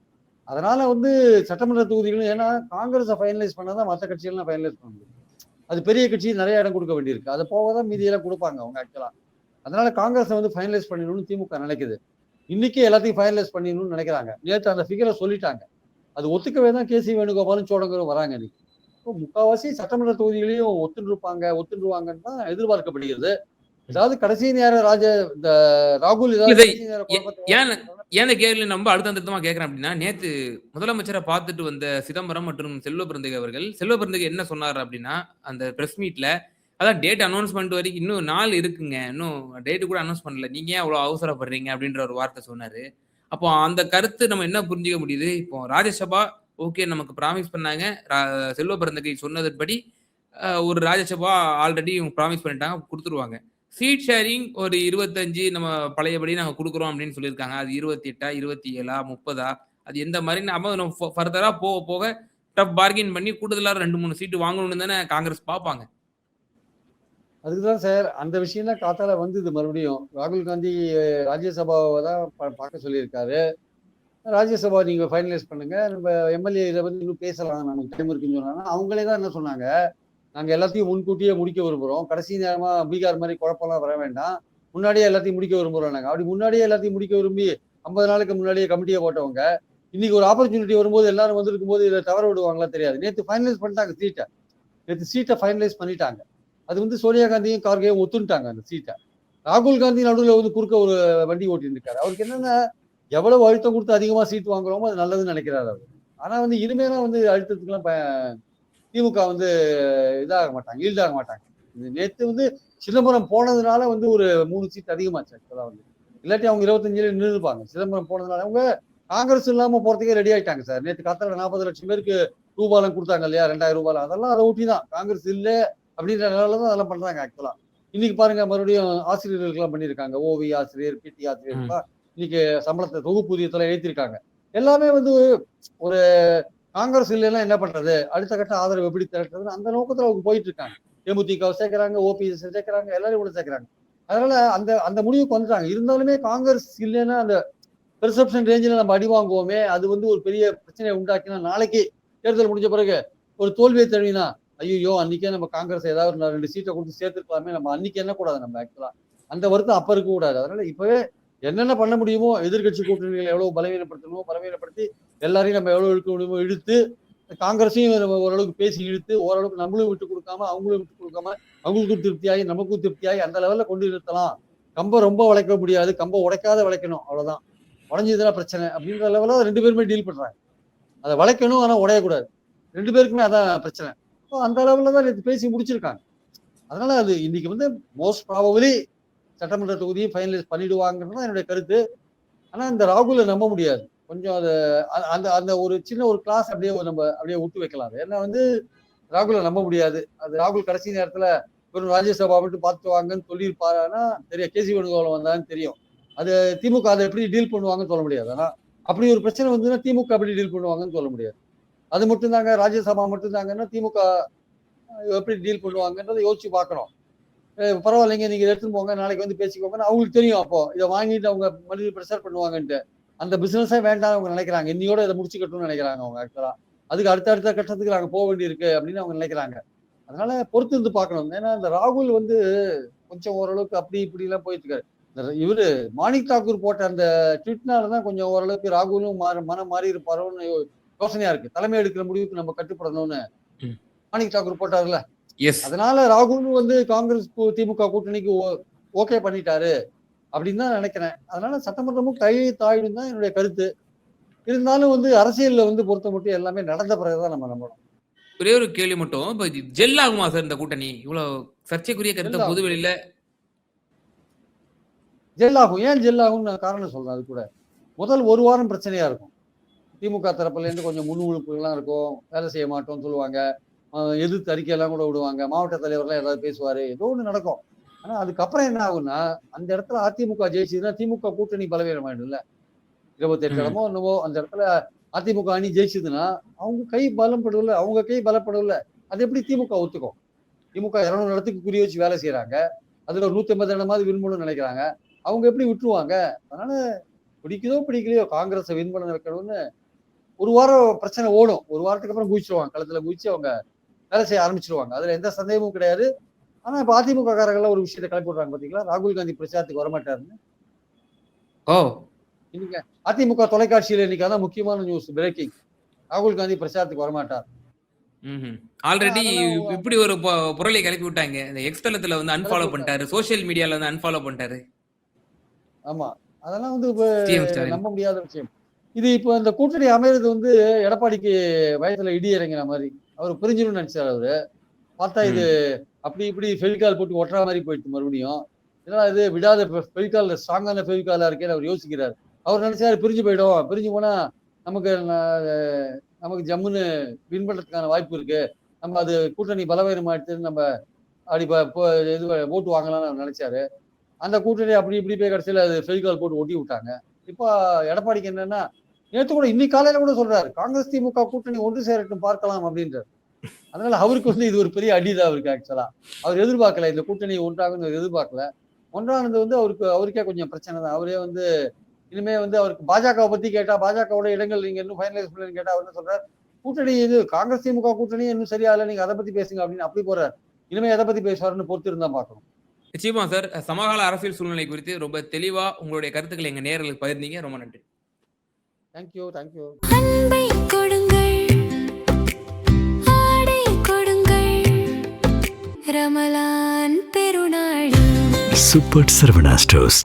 அதனால வந்து சட்டமன்ற தொகுதிகளும், ஏன்னா காங்கிரஸை ஃபைனலைஸ் பண்ணாதான் மற்ற கட்சிகள்லாம் ஃபைனலைஸ் பண்ண முடியும். அது பெரிய கட்சி நிறைய இடம் கொடுக்க வேண்டியிருக்கு. அதை போகதான் மீதியெல்லாம் கொடுப்பாங்க அவங்க ஆக்சுவலா. அதனால காங்கிரஸை வந்து ஃபைனலைஸ் பண்ணிடணும்னு திமுக நினைக்குது. இன்னைக்கு எல்லாத்தையும் ஃபைனலைஸ் பண்ணிடணும்னு நினைக்கிறாங்க. நேற்று அந்த ஃபிகரை சொல்லிட்டாங்க. அது ஒத்துக்கவே தான் கேசி வேணுகோபாலும் சோடங்கரும் வராங்க. இன்னைக்கு முக்காவாசி சட்டமன்ற தொகுதிகளையும் ஒத்துருவாங்கன்னு தான் எதிர்பார்க்கப்படுகிறது. ஏதாவது கடைசி நேரம் ராகுல் ஏன் கேள்வி நம்ம அடுத்தமா கேட்கிறேன் அப்படின்னா, நேத்து முதலமைச்சரை பார்த்துட்டு வந்த சிதம்பரம் மற்றும் செல்வ பிறந்தகை அவர்கள், செல்வ பிறந்தகை என்ன சொன்னார் அப்படின்னா, அந்த பிரஸ் மீட்ல அதான் டேட் அனௌன்ஸ்மெண்ட் வரைக்கும் இன்னும் நாள் இருக்குங்க, இன்னும் டேட் கூட அனௌன்ஸ் பண்ணல, நீங்க ஏன் அவ்வளவு அவசரப்படுறீங்க அப்படின்ற ஒரு வார்த்தை சொன்னாரு. அப்போ அந்த கருத்து நம்ம என்ன புரிஞ்சுக்க முடியுது? இப்போ ராஜ்யசபா ஓகே நமக்கு ப்ராமிஸ் பண்ணாங்க, செல்வ பிறந்தகை சொன்னதுபடி ஒரு ராஜ்யசபா ஆல்ரெடி ப்ராமிஸ் பண்ணிட்டாங்க, கொடுத்துருவாங்க. சீட் ஷேரிங் ஒரு 25 நம்ம பழையபடி நாங்க குடுக்குறோம் அப்படின்னு சொல்லியிருக்காங்க. அது 28 27 30 அது எந்த மாதிரி நம்ம ஃபர்தரா போக போக டஃப் பார்கெயின் பண்ணி கூடுதலா 2-3 சீட்டு வாங்கணும்னு தானே காங்கிரஸ் பார்ப்பாங்க. அதுக்குதான் சார் அந்த விஷயம் தான் காத்தால வந்தது. மறுபடியும் ராகுல் காந்தி ராஜ்யசபாவை தான் பார்க்க சொல்லியிருக்காரு. ராஜ்யசபா நீங்க ஃபைனலைஸ் பண்ணுங்க, நம்ம எம்எல்ஏ இதை வந்து இன்னும் பேசலாம், நமக்கு டைம் இருக்குன்னு சொன்னாங்க. அவங்களே தான் என்ன சொன்னாங்க, நாங்க எல்லாத்தையும் முன்கூட்டியே முடிக்க விரும்புறோம், கடைசி நேரமா பீகார் மாதிரி குழப்பம்லாம் வர வேண்டாம், முன்னாடியே எல்லாத்தையும் முடிக்க விரும்புறோம். நாங்க அப்படி முன்னாடியே எல்லாத்தையும் முடிக்க விரும்பி 50 நாளுக்கு முன்னாடியே கமிட்டியை போட்டவங்க இன்னைக்கு ஒரு ஆப்பர்ச்சுனிட்டி வரும்போது எல்லாரும் வந்திருக்கும் போது இதை தவற விடுவாங்களா தெரியாது. நேற்று ஃபைனலைஸ் பண்ணிட்டாங்க சீட்டை ஃபைனலைஸ் பண்ணிட்டாங்க. அது வந்து சோனியா காந்தியும் கார்கேயும் ஒத்துட்டாங்க அந்த சீட்டை. ராகுல் காந்தி நடுவில் வந்து குறுக்க ஒரு வண்டி ஓட்டிட்டு இருக்காரு. அவருக்கு என்னன்னா எவ்வளவு அழுத்தம் கொடுத்து அதிகமா சீட் வாங்குறோமோ அது நல்லதுன்னு நினைக்கிறாரு அவர். ஆனா வந்து இனிமேலாம் வந்து அழுத்தத்துக்குலாம் திமுக வந்து இதாக மாட்டாங்க, ஈல்ட் ஆக மாட்டாங்க. நேத்து வந்து சிதம்பரம் போனதுனால வந்து ஒரு 3 சீட் அதிகமாச்சு ஆக்சுவலா வந்து. இல்லாட்டி அவங்க 25 நின்றுப்பாங்க. சிதம்பரம் போனதுனால அவங்க காங்கிரஸ் இல்லாம போறதுக்கே ரெடி ஆயிட்டாங்க சார். நேத்து காத்தால 40 லட்சம் பேருக்கு ரூபாலாம் கொடுத்தாங்க இல்லையா, 2000 ரூபாய், அதெல்லாம் அதை ஒட்டி தான். காங்கிரஸ் இல்ல அப்படின்ற நிலையில தான் அதெல்லாம் பண்றாங்க ஆக்சுவலா. இன்னைக்கு பாருங்க மறுபடியும் ஆசிரியர்களுக்கு எல்லாம் பண்ணியிருக்காங்க. ஓவி ஆசிரியர், பிடி ஆசிரியர் இன்னைக்கு சம்பளத்தை தொகுப்பூதியத்துல ஏற்றிருக்காங்க. எல்லாமே வந்து ஒரு காங்கிரஸ் இல்லைன்னா என்ன பண்றது, அடுத்த கட்ட ஆதரவு எப்படி திரட்டுறதுன்னு அந்த நோக்கத்துல அவங்க போயிட்டு இருக்காங்க. தேமுதிக சேர்க்கிறாங்க, ஓபிஎஸ் சேர்க்கிறாங்க, எல்லாரும் கூட சேர்க்கிறாங்க. அதனால அந்த அந்த முடிவுக்கு வந்துட்டாங்க. இருந்தாலுமே காங்கிரஸ் இல்லைன்னா அந்த பெர்செப்ஷன் ரேஞ்சில் நம்ம அடி வாங்குவோமே, அது வந்து ஒரு பெரிய பிரச்சனையை உண்டாக்கினா நாளைக்கு தேர்தல் முடிஞ்ச பிறகு ஒரு தோல்வியை தழுவினா ஐயோ அன்னைக்கே நம்ம காங்கிரஸ் ஏதாவது 2 சீட்டை கொடுத்து சேர்த்துருக்கலாமே, நம்ம அன்னைக்கு என்ன கூடாது நம்ம ஆக்சுவலா அந்த வருத்தம் அப்ப இருக்க கூடாது. அதனால இப்பவே என்னென்ன பண்ண முடியுமோ எதிர்கட்சி கூட்டணிகளை எவ்வளவு பலவீனப்படுத்தணுமோ பலவீனப்படுத்தி எல்லாரையும் நம்ம எவ்வளவு இழுக்க முடியுமோ இழுத்து காங்கிரஸையும் நம்ம ஓரளவுக்கு பேசி இழுத்து ஓரளவுக்கு நம்மளும் விட்டு கொடுக்காம அவங்களும் விட்டு கொடுக்காம அவங்களுக்கும் திருப்தியாகி நமக்கும் திருப்தியாகி அந்த லெவல்ல கொண்டு நிறுத்தலாம். கம்பை ரொம்ப உடைக்க முடியாது, கம்பை உடைக்காத வளைக்கணும், அவ்வளவுதான். உடஞ்சதுன்னா பிரச்சனை அப்படின்ற லெவலில் 2 பேருமே டீல் பண்றாங்க. அதை வளைக்கணும் ஆனா உடையக்கூடாது. 2 பேருக்குமே அதான் பிரச்சனை. அந்த லெவலில் தான் நேற்று பேசி முடிச்சிருக்காங்க. அதனால அது இன்னைக்கு வந்து மோஸ்ட் ப்ராபபிலி சட்டமன்ற தொகுதியை ஃபைனலைஸ் பண்ணிடுவாங்கிறது தான் என்னுடைய கருத்து. ஆனா இந்த ராகுலை நம்ப முடியாது. கொஞ்சம் அது அந்த அந்த ஒரு சின்ன ஒரு கிளாஸ் அப்படியே நம்ம அப்படியே விட்டு வைக்கலாம். ஏன்னா வந்து ராகுலை நம்ப முடியாது. அது ராகுல் கடைசி நேரத்துல ஒரு ராஜ்யசபா விட்டு பார்த்துட்டு வாங்கன்னு சொல்லியிருப்பாருன்னா தெரியும். கேசி வேணுகோபால் வந்தான்னு தெரியும். அது திமுக அதை எப்படி டீல் பண்ணுவாங்கன்னு சொல்ல முடியாது. ஆனா அப்படி ஒரு பிரச்சனை வந்துன்னா திமுக எப்படி டீல் பண்ணுவாங்கன்னு சொல்ல முடியாது. அது மட்டும் தாங்க, ராஜ்யசபா மட்டும் தாங்கன்னா திமுக எப்படி டீல் பண்ணுவாங்கன்றதை யோசிச்சு பார்க்கணும். பரவாயில்லைங்க நீங்க எடுத்துன்னு போங்க, நாளைக்கு வந்து பேசிக்கோங்கன்னு அவங்களுக்கு தெரியும். அப்போ இதை வாங்கிட்டு அவங்க மறுபடியும் ப்ரெஷர் பண்ணுவாங்கன்ட்டு அந்த பிசினஸே வேண்டாம் அவங்க நினைக்கிறாங்க. இன்னையோட இதை முடிச்சுக்கட்டும்னு நினைக்கிறாங்க அவங்க ஆக்சுவலா. அதுக்கு அடுத்த கட்டத்துக்கு நாங்க போக வேண்டியிருக்கு அப்படின்னு அவங்க நினைக்கிறாங்க. அதனால பொறுத்து இருந்து பார்க்கணும். ஏன்னா இந்த ராகுல் வந்து கொஞ்சம் ஓரளவுக்கு அப்படி இப்படி எல்லாம் போயிட்டு இருக்காரு. இவரு மாணிக் தாக்கூர் போட்ட அந்த ட்விட்னாலதான் கொஞ்சம் ஓரளவுக்கு ராகுலும் மனம் மாறி இருப்பாரோன்னு யோசனையா இருக்கு. தலைமை எடுக்கிற முடிவுக்கு நம்ம கட்டுப்படணும்னு மாணிக் தாக்கூர் போட்டாருல்ல, அதனால ராகுல் வந்து காங்கிரஸ் திமுக கூட்டணிக்கு ஓகே பண்ணிட்டாரு அப்படின்னு தான் நினைக்கிறேன். அதனால சட்டமன்றமும் கை தாயிடும் தான் என்னுடைய கருத்து. இருந்தாலும் வந்து அரசியல்ல வந்து பொறுத்த மட்டும் எல்லாமே நடந்த பிறகுதான் நம்ம நம்பணும். ஒரே ஒரு கேள்வி மட்டும், இப்ப ஜெல் ஆகுமா சார் இந்த கூட்டணி? இவ்வளவு சர்ச்சைக்குரிய கருத்தை பொதுவெளியில ஜெல் ஆகும். ஏன் ஜெல் ஆகும்னு நான் காரணம் சொல்றேன். அது கூட முதல் ஒரு வாரம் பிரச்சனையா இருக்கும். திமுக தரப்புல இருந்து கொஞ்சம் முன்னுழுப்புகள்லாம் இருக்கும். வேலை செய்ய மாட்டோம்னு சொல்லுவாங்க, எதிர்த்து அறிக்கையெல்லாம் கூட விடுவாங்க, மாவட்ட தலைவர்லாம் ஏதாவது பேசுவாரு, ஏதோ ஒண்ணு நடக்கும். ஆனா அதுக்கப்புறம் என்ன ஆகும்னா அந்த இடத்துல அதிமுக ஜெயிச்சதுன்னா திமுக கூட்டணி பலவீனமாயிடும்ல. 28 இடமோ என்னவோ அந்த இடத்துல அதிமுக அணி ஜெயிச்சதுன்னா அவங்க கை பலப்படவில்லை, அவங்க கை பலப்படவில்லை. அது எப்படி திமுக ஒத்துக்கும்? திமுக 200 இடத்துக்கு குறி வச்சு வேலை செய்யறாங்க, அதுல 150 இடமாவது வின் பண்ணணும்னு நினைக்கிறாங்க. அவங்க எப்படி விட்டுருவாங்க? அதனால பிடிக்குதோ பிடிக்கலையோ காங்கிரஸை வின் பண்ண வைக்கணும்னு ஒரு வாரம் பிரச்சனை ஓடும். ஒரு வாரத்துக்கு அப்புறம் குதிச்சிருவாங்க, களத்துல குதிச்சு அவங்க வேலை செய்ய ஆரம்பிச்சிருவாங்க. அதுல எந்த சந்தேகமும் கிடையாது. ஆனா இப்ப அதிமுக காரங்கள்லாம் ஒரு விஷயத்தை கிளப்பி விடுறாங்க பாத்தீங்களா, ராகுல் காந்தி பிரச்சாரத்துக்கு வரமாட்டாருன்னு. இன்னைக்கு அதிமுக தொலைக்காட்சியில இன்னைக்கு அதான் முக்கியமான நியூஸ், பிரேக்கிங். ராகுல் காந்தி பிரச்சாரத்துக்கு வரமாட்டார். ஆல்ரெடி இப்படி ஒரு புரளை கிளப்பி விட்டாங்க. இந்த எக்ஸ் தளத்துல வந்து அன்ஃபாலோ பண்ணிட்டாரு, சோசியல் மீடியால வந்து அன்ஃபாலோ பண்ணிட்டாரு. ஆமா, அதெல்லாம் வந்து இப்ப நம்ப முடியாத விஷயம். இது இப்ப இந்த கூட்டணி அமைறது வந்து எடப்பாடிக்கு வயசுல இடி இறங்கின மாதிரி. அவர் பிரிஞ்சிடும் நினைச்சாரு. அவரு பார்த்தா இது அப்படி இப்படி ஃபெவிகால் போட்டு ஒட்டுற மாதிரி போயிடுச்சு மறுபடியும். ஏன்னா இது விடாத ஃபெவிகால், ஸ்ட்ராங்கான ஃபெவிகாலா இருக்கேன்னு அவர் யோசிக்கிறாரு. அவர் நினைச்சாரு பிரிஞ்சு போயிடும், பிரிஞ்சு போனா நமக்கு ஜம்முன்னு வின் பண்றதுக்கான வாய்ப்பு இருக்கு, நம்ம அது கூட்டணி பலவீனமாயிடுச்சுன்னு நம்ம அப்படி இது ஓட்டு வாங்கலாம்னு நினைச்சாரு. அந்த கூட்டணி அப்படி இப்படி போய் கடைசியில் அது ஃபெவிகால் போட்டு ஒட்டி விட்டாங்க. இப்போ எடப்பாடிக்கு என்னன்னா, நேற்று கூட இன்னைக்கு காலையில கூட சொல்றாரு காங்கிரஸ் திமுக கூட்டணி ஒன்று சேரட்டும் பார்க்கலாம் அப்படின்றாரு. அதனால அவருக்கு வந்து இது ஒரு பெரிய அடிதான் அவருக்கு. ஆக்சுவலா அவர் எதிர்பார்க்கல இந்த கூட்டணி ஒன்றாக எதிர்பார்க்கல. ஒன்றானது வந்து அவருக்கே கொஞ்சம் பிரச்சனை தான். அவரே வந்து இனிமே வந்து அவருக்கு பாஜகவை பத்தி கேட்டா, பாஜகவோட இடங்கள் நீங்க இன்னும் ஃபைனலைஸ் பண்ணு கேட்டா அவர் என்ன சொல்றாரு, கூட்டணி இது காங்கிரஸ் திமுக கூட்டணி இன்னும் சரியா இல்லை, நீங்க அதை பத்தி பேசுங்க அப்படின்னு அப்படி போறாரு. இனிமே எதை பத்தி பேசுவாருன்னு பொறுத்து இருந்தா பார்க்கணும். நிச்சயமா சார். சமகால அரசியல் சூழ்நிலை குறித்து ரொம்ப தெளிவா உங்களுடைய கருத்துக்களை எங்க நேயர்களுக்கு பகிர்ந்தீங்க. ரொம்ப நன்றி. Thank you, thank you. அன்பை கொடுங்கள், ஆடை கொடுங்கள், ரமலான் பெருநாளில் சூப்பர் சரவணா ஸ்டோர்ஸ்.